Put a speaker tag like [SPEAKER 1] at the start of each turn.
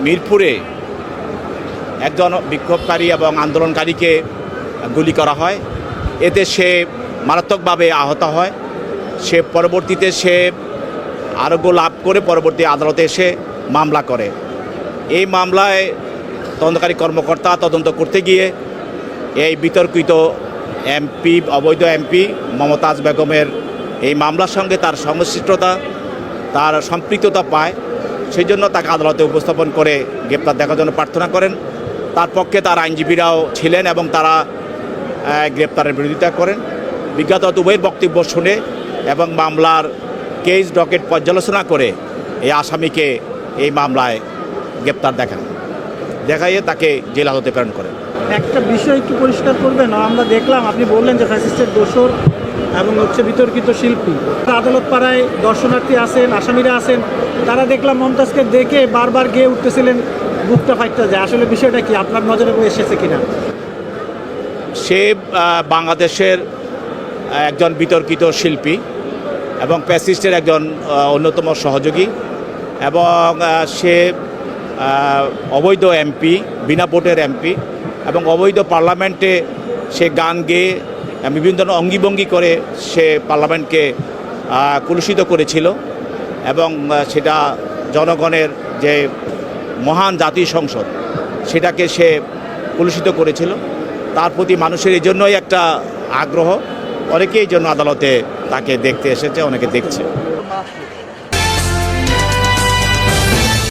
[SPEAKER 1] মিরপুরে একজন বিক্ষোভকারী এবং আন্দোলনকারীকে গুলি করা হয়। এতে সে মারাত্মকভাবে আহত হয়। সে পরবর্তীতে আরোগ্য লাভ করে পরবর্তী আদালতে এসে মামলা করে। এই মামলায় তদন্তকারী কর্মকর্তা তদন্ত করতে গিয়ে এই বিতর্কিত এমপি, অবৈধ এমপি মমতাজ বেগমের এই মামলার সঙ্গে তার সংশ্লিষ্টতা, তার সম্পৃক্ততা পায়। সেই জন্য তাকে আদালতে উপস্থাপন করে গ্রেপ্তার দেখার জন্য প্রার্থনা করেন। তার পক্ষে তার আইনজীবীরাও ছিলেন এবং তারা গ্রেপ্তারের বিরোধিতা করেন। বিজ্ঞত উভয়ের বক্তব্য শুনে এবং মামলার কেস ডকেট পর্যালোচনা করে এই আসামিকে এই মামলায় গ্রেপ্তার দেখাইয়ে তাকে জেল হাজতে প্রেরণ করেন।
[SPEAKER 2] একটা বিষয় একটু পরিষ্কার করবেন। আমরা দেখলাম আপনি বললেন যে ফ্যাসিস্টের দোসর এবং বিতর্কিত শিল্পী। আদালত পাড়ায় দর্শনার্থী আছেন, আসামিরা আছেন, তারা দেখলাম মমতাজকে দেখে বারবার গিয়ে উঠতেছিলেন, বুকটা ফাইটটা যায়। আসলে বিষয়টা কি আপনার নজরে এসেছে কিনা?
[SPEAKER 1] সে বাংলাদেশের একজন বিতর্কিত শিল্পী এবং ফ্যাসিস্টের একজন অন্যতম সহযোগী এবং সে অবৈধ এমপি, বিনা ভোটের এমপি এবং অবৈধ পার্লামেন্টে সে গান গেয়ে বিভিন্ন ধরনের অঙ্গিভঙ্গি করে সে পার্লামেন্টকে কলুষিত করেছিল এবং সেটা জনগণের যে মহান জাতীয় সংসদ সেটাকে সে কলুষিত করেছিল। তার প্রতি মানুষের এই জন্যই একটা আগ্রহ, অনেকেই এই জন্য আদালতে তাকে দেখতে এসেছে, অনেকে দেখছে।